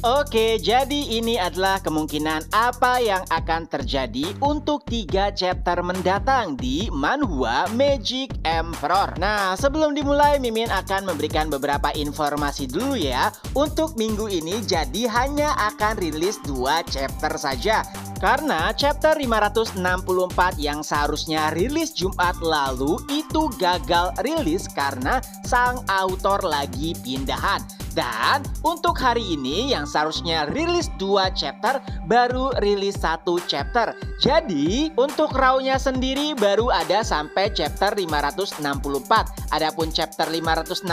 Oke, jadi ini adalah kemungkinan apa yang akan terjadi untuk 3 chapter mendatang di manhwa Magic Emperor. Nah, sebelum dimulai, Mimin akan memberikan beberapa informasi dulu ya. Untuk minggu ini jadi hanya akan rilis 2 chapter saja. Karena chapter 564 yang seharusnya rilis Jumat lalu itu gagal rilis karena sang autor lagi pindahan. Dan untuk hari ini yang seharusnya rilis 2 chapter baru rilis 1 chapter. Jadi untuk raw-nya sendiri baru ada sampai chapter 564. Adapun chapter 565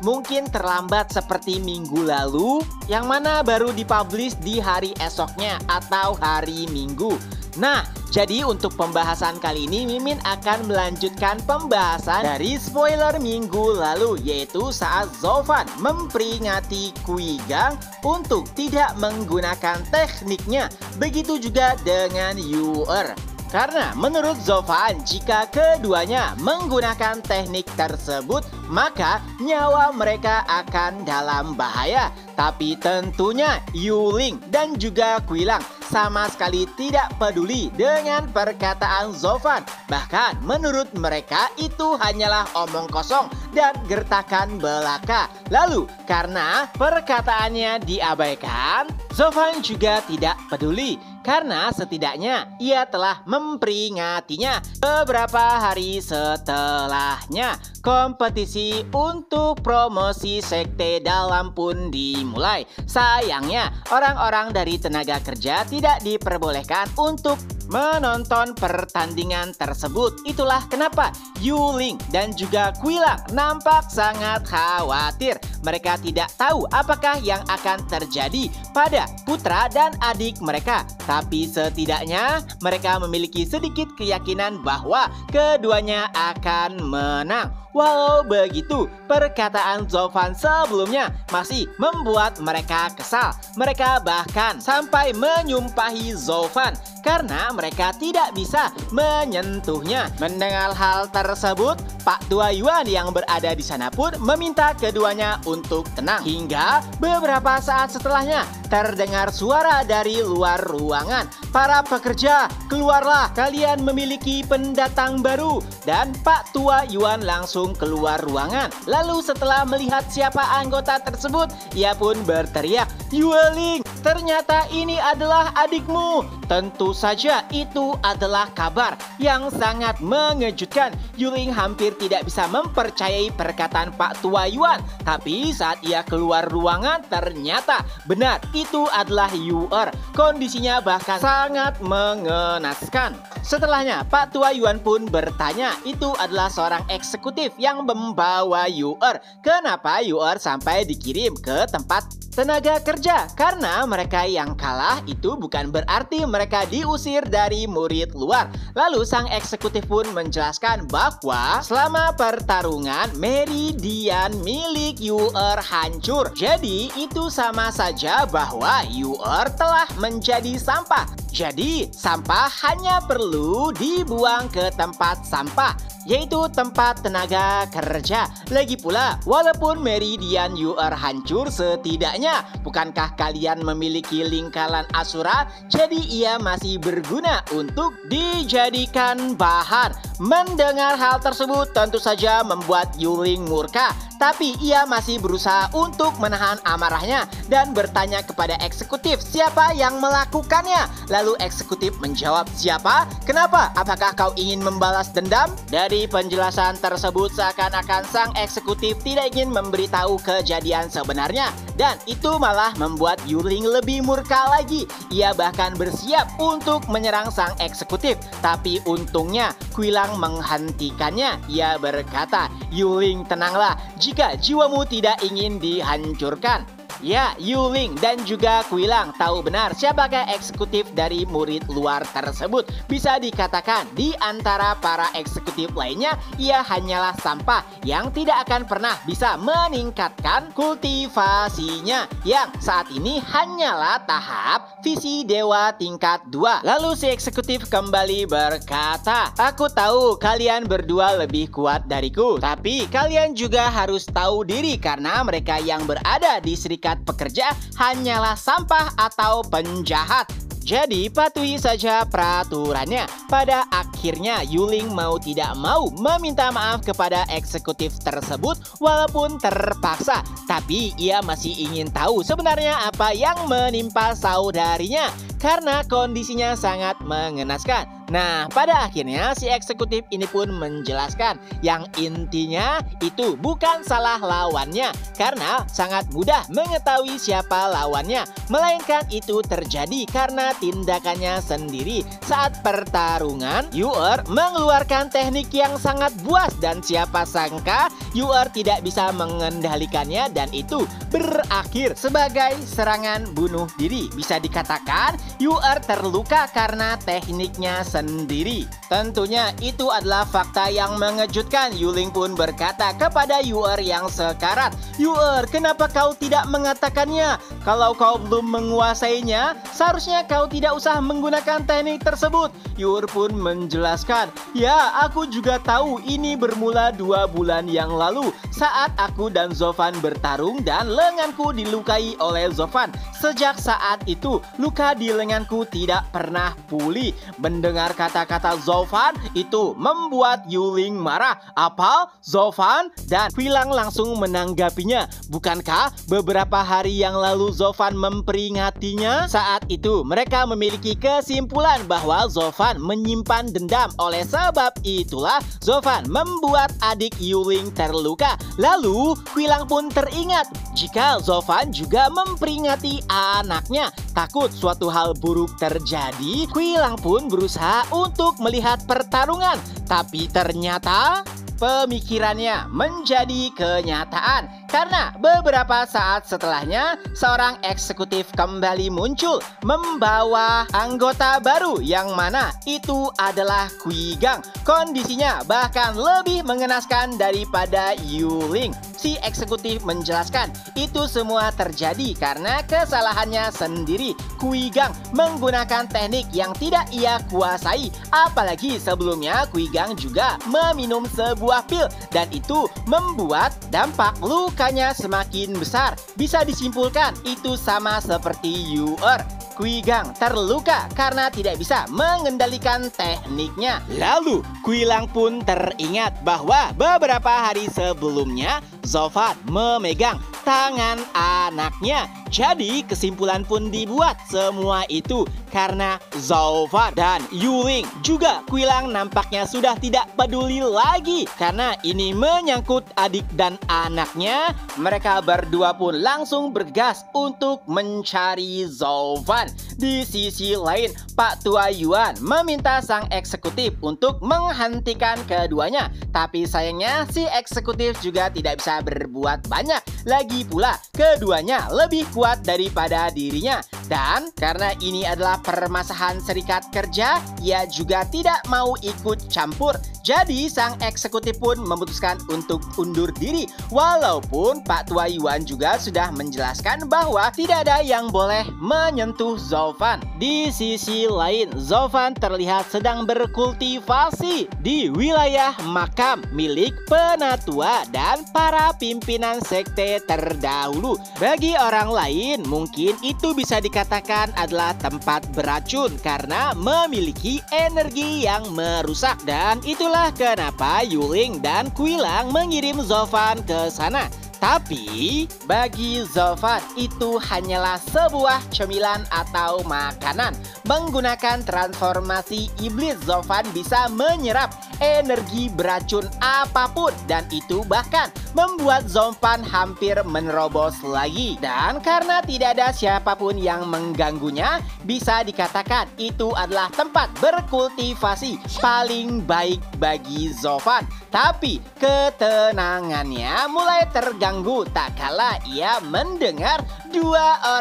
mungkin terlambat seperti minggu lalu, yang mana baru dipublish di hari esoknya atau hari Minggu. Nah, jadi untuk pembahasan kali ini Mimin akan melanjutkan pembahasan dari spoiler minggu lalu, yaitu saat Zovan memperingati Kuigang untuk tidak menggunakan tekniknya. Begitu juga dengan Yuer. Karena menurut Zovan, jika keduanya menggunakan teknik tersebut, maka nyawa mereka akan dalam bahaya. Tapi tentunya Yuling dan juga Quilang sama sekali tidak peduli dengan perkataan Zovan. Bahkan menurut mereka itu hanyalah omong kosong dan gertakan belaka. Lalu karena perkataannya diabaikan, Zovan juga tidak peduli. Karena setidaknya ia telah memperingatinya beberapa hari setelahnya. Kompetisi untuk promosi sekte dalam pun dimulai. Sayangnya orang-orang dari tenaga kerja tidak diperbolehkan untuk menonton pertandingan tersebut. Itulah kenapa Yuling dan juga Quilang nampak sangat khawatir. Mereka tidak tahu apakah yang akan terjadi pada putra dan adik mereka. Tapi setidaknya mereka memiliki sedikit keyakinan bahwa keduanya akan menang. Walau begitu, perkataan Zovan sebelumnya masih membuat mereka kesal. Mereka bahkan sampai menyumpahi Zovan karena mereka tidak bisa menyentuhnya. Mendengar hal tersebut, Pak Tua Yuan yang berada di sana pun meminta keduanya untuk tenang. Hingga beberapa saat setelahnya terdengar suara dari luar ruangan. Para pekerja, keluarlah, kalian memiliki pendatang baru. Dan Pak Tua Yuan langsung keluar ruangan. Lalu setelah melihat siapa anggota tersebut, ia pun berteriak, "Yueling, ternyata ini adalah adikmu." Tentu saja itu adalah kabar yang sangat mengejutkan. Yueling hampir tidak bisa mempercayai perkataan Pak Tua Yuan. Tapi saat ia keluar ruangan, ternyata benar itu adalah Yuer. Kondisinya bahkan sangat mengenaskan. Setelahnya Pak Tua Yuan pun bertanya, itu adalah seorang eksekutif yang membawa Yuer. Kenapa Yuer sampai dikirim ke tempat tenaga kerja? Karena mereka yang kalah itu bukan berarti mereka diusir dari murid luar. Lalu sang eksekutif pun menjelaskan bahwa selama pertarungan meridian milik Yuer hancur. Jadi itu sama saja bahwa Yuer telah menjadi sampah. Jadi sampah hanya perlu dibuang ke tempat sampah, yaitu tempat tenaga kerja. Lagi pula, walaupun meridian Yuer hancur, setidaknya bukankah kalian memiliki lingkaran Asura? Jadi ia masih berguna untuk dijadikan bahan. Mendengar hal tersebut tentu saja membuat Yuling murka. Tapi ia masih berusaha untuk menahan amarahnya dan bertanya kepada eksekutif siapa yang melakukannya. Lalu eksekutif menjawab, "Siapa? Kenapa? Apakah kau ingin membalas dendam?" Dari penjelasan tersebut seakan-akan sang eksekutif tidak ingin memberitahu kejadian sebenarnya. Dan itu malah membuat Yuling lebih murka lagi. Ia bahkan bersiap untuk menyerang sang eksekutif. Tapi untungnya Quilang menghentikannya. Ia berkata, "Yuling, tenanglah. Jika jiwamu tidak ingin dihancurkan." Ya, Yuling dan juga Quilang tahu benar siapakah eksekutif dari murid luar tersebut. Bisa dikatakan di antara para eksekutif lainnya, ia hanyalah sampah yang tidak akan pernah bisa meningkatkan kultivasinya, yang saat ini hanyalah tahap visi dewa tingkat 2. Lalu si eksekutif kembali berkata, "Aku tahu kalian berdua lebih kuat dariku, tapi kalian juga harus tahu diri karena mereka yang berada di Serikat serikat pekerja hanyalah sampah atau penjahat. Jadi patuhi saja peraturannya. Pada akhirnya Yuling mau tidak mau meminta maaf kepada eksekutif tersebut walaupun terpaksa. Tapi ia masih ingin tahu sebenarnya apa yang menimpa saudarinya karena kondisinya sangat mengenaskan. Nah, pada akhirnya si eksekutif ini pun menjelaskan yang intinya itu bukan salah lawannya karena sangat mudah mengetahui siapa lawannya, melainkan itu terjadi karena tindakannya sendiri. Saat pertarungan, Yu'er mengeluarkan teknik yang sangat buas dan siapa sangka Yu'er tidak bisa mengendalikannya dan itu berakhir sebagai serangan bunuh diri. Bisa dikatakan Yu'er terluka karena tekniknya sendiri. Tentunya itu adalah fakta yang mengejutkan. Yuling pun berkata kepada Yu'er yang sekarat, "Yu'er, kenapa kau tidak mengatakannya? Kalau kau belum menguasainya, seharusnya kau tidak usah menggunakan teknik tersebut." Yu'er pun menjelaskan, "Ya, aku juga tahu ini bermula 2 bulan yang lalu saat aku dan Zofan bertarung dan lenganku dilukai oleh Zofan. Sejak saat itu, luka di lenganku tidak pernah pulih." Mendengar kata-kata Zofan itu membuat Yuling marah. "Apa? Zofan?" Dan Quilang langsung menanggapinya. "Bukankah beberapa hari yang lalu Zofan memperingatinya?" Saat itu mereka memiliki kesimpulan bahwa Zofan menyimpan dendam. Oleh sebab itulah Zofan membuat adik Yuling terluka. Lalu Quilang pun teringat jika Zofan juga memperingati anaknya. Takut suatu hal buruk terjadi, Quilang pun berusaha untuk melihat pertarungan. Tapi ternyata pemikirannya menjadi kenyataan karena beberapa saat setelahnya seorang eksekutif kembali muncul membawa anggota baru yang mana itu adalah Quigang. Kondisinya bahkan lebih mengenaskan daripada Yuling. Si eksekutif menjelaskan itu semua terjadi karena kesalahannya sendiri. Quigang menggunakan teknik yang tidak ia kuasai. Apalagi sebelumnya Quigang juga meminum sebuah pil dan itu membuat dampak lukanya semakin besar. Bisa disimpulkan itu sama seperti Yu'er. Quigang terluka karena tidak bisa mengendalikan tekniknya. Lalu Quilang pun teringat bahwa beberapa hari sebelumnya Zofan memegang tangan anaknya. Jadi kesimpulan pun dibuat semua itu karena Zofan dan Yuling. Juga Quilang nampaknya sudah tidak peduli lagi karena ini menyangkut adik dan anaknya. Mereka berdua pun langsung bergas untuk mencari Zofan. Di sisi lain, Pak Tua Yuan meminta sang eksekutif untuk menghentikan keduanya. Tapi sayangnya si eksekutif juga tidak bisa berbuat banyak. Lagi pula keduanya lebih kuat daripada dirinya. Dan karena ini adalah permasalahan serikat kerja, ia juga tidak mau ikut campur. Jadi sang eksekutif pun memutuskan untuk undur diri. Walaupun Pak Tua Yuan juga sudah menjelaskan bahwa tidak ada yang boleh menyentuh Zofan. Di sisi lain, Zofan terlihat sedang berkultivasi di wilayah makam milik penatua dan para pimpinan sekte terdahulu. Bagi orang lain, mungkin itu bisa dikatakan adalah tempat beracun karena memiliki energi yang merusak. Dan itulah kenapa Yuling dan Quilang mengirim Zofan ke sana. Tapi bagi Zofan itu hanyalah sebuah cemilan atau makanan. Menggunakan transformasi iblis, Zofan bisa menyerap energi beracun apapun dan itu bahkan membuat Zofan hampir menerobos lagi. Dan karena tidak ada siapapun yang mengganggunya, bisa dikatakan itu adalah tempat berkultivasi paling baik bagi Zofan. Tapi ketenangannya mulai terganggu tak kala ia mendengar 2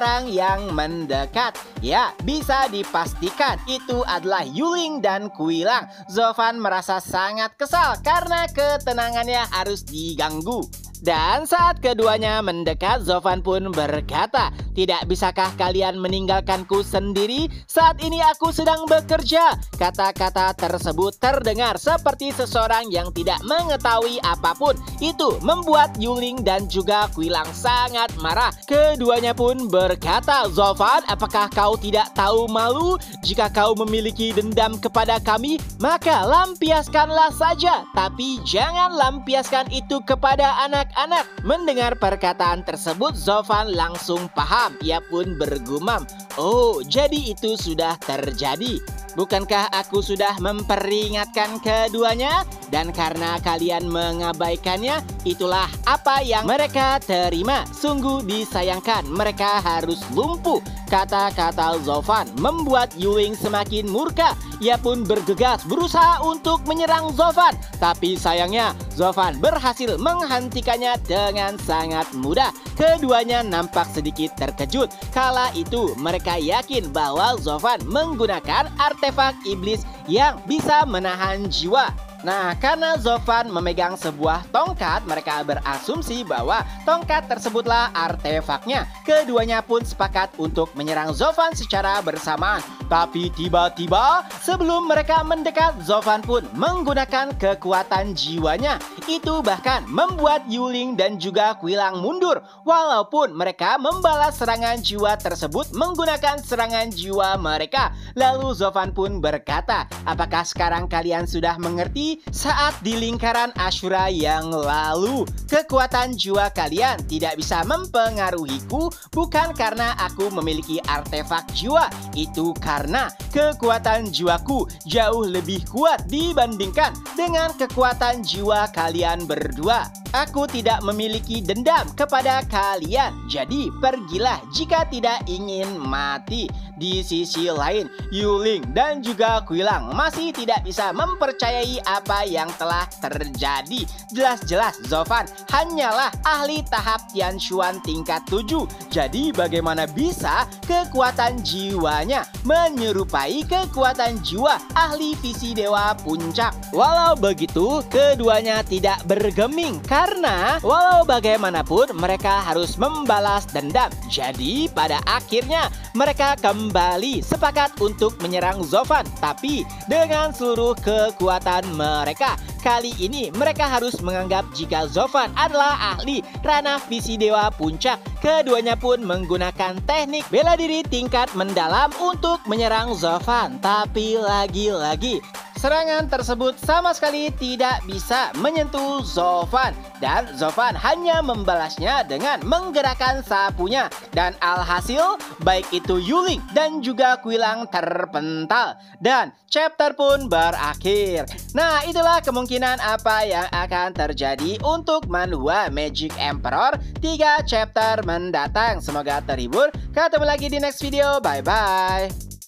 orang yang mendekat. Ya, bisa dipastikan itu adalah Yuling dan Quilang. Zofan merasa sangat kesal karena ketenangannya harus diganggu. Dan saat keduanya mendekat, Zovan pun berkata, "Tidak bisakah kalian meninggalkanku sendiri? Saat ini aku sedang bekerja." Kata-kata tersebut terdengar seperti seseorang yang tidak mengetahui apapun. Itu membuat Yuling dan juga Quilang sangat marah. Keduanya pun berkata, "Zovan, apakah kau tidak tahu malu? Jika kau memiliki dendam kepada kami, maka lampiaskanlah saja. Tapi jangan lampiaskan itu kepada anak-anak." Mendengar perkataan tersebut, Zovan langsung paham. Ia pun bergumam, "Oh, jadi itu sudah terjadi. Bukankah aku sudah memperingatkan keduanya? Dan karena kalian mengabaikannya, itulah apa yang mereka terima. Sungguh disayangkan, mereka harus lumpuh." Kata-kata Zovan membuat Yuling semakin murka. Ia pun bergegas berusaha untuk menyerang Zovan. Tapi sayangnya, Zovan berhasil menghentikannya dengan sangat mudah. Keduanya nampak sedikit terkejut. Kala itu mereka yakin bahwa Zovan menggunakan artefak iblis yang bisa menahan jiwa. Nah, karena Zovan memegang sebuah tongkat, mereka berasumsi bahwa tongkat tersebutlah artefaknya. Keduanya pun sepakat untuk menyerang Zovan secara bersamaan. Tapi tiba-tiba sebelum mereka mendekat, Zovan pun menggunakan kekuatan jiwanya. Itu bahkan membuat Yuling dan juga Quilang mundur. Walaupun mereka membalas serangan jiwa tersebut menggunakan serangan jiwa mereka. Lalu Zovan pun berkata, "Apakah sekarang kalian sudah mengerti? Saat di lingkaran Ashura yang lalu, kekuatan jiwa kalian tidak bisa mempengaruhiku, bukan karena aku memiliki artefak jiwa. Itu karena kekuatan jiwaku jauh lebih kuat dibandingkan dengan kekuatan jiwa kalian berdua. Aku tidak memiliki dendam kepada kalian, jadi pergilah jika tidak ingin mati." Di sisi lain, Yuling dan juga Quilang masih tidak bisa mempercayai apa yang telah terjadi. Jelas-jelas Zovan hanyalah ahli tahap Tianshuan tingkat 7. Jadi bagaimana bisa kekuatan jiwanya menyerupai kekuatan jiwa ahli visi dewa puncak? Walau begitu, keduanya tidak bergeming karena walau bagaimanapun mereka harus membalas dendam. Jadi pada akhirnya mereka kembali sepakat untuk menyerang Zovan, tapi dengan seluruh kekuatan mereka. Kali ini mereka harus menganggap jika Zovan adalah ahli ranah visi dewa puncak. Keduanya pun menggunakan teknik bela diri tingkat mendalam untuk menyerang Zovan. Tapi lagi-lagi serangan tersebut sama sekali tidak bisa menyentuh Zovan. Dan Zovan hanya membalasnya dengan menggerakkan sapunya. Dan alhasil, baik itu Yuling dan juga Quilang terpental. Dan chapter pun berakhir. Nah, itulah kemungkinan apa yang akan terjadi untuk manhwa Magic Emperor 3 chapter mendatang. Semoga terhibur. Ketemu lagi di next video. Bye-bye.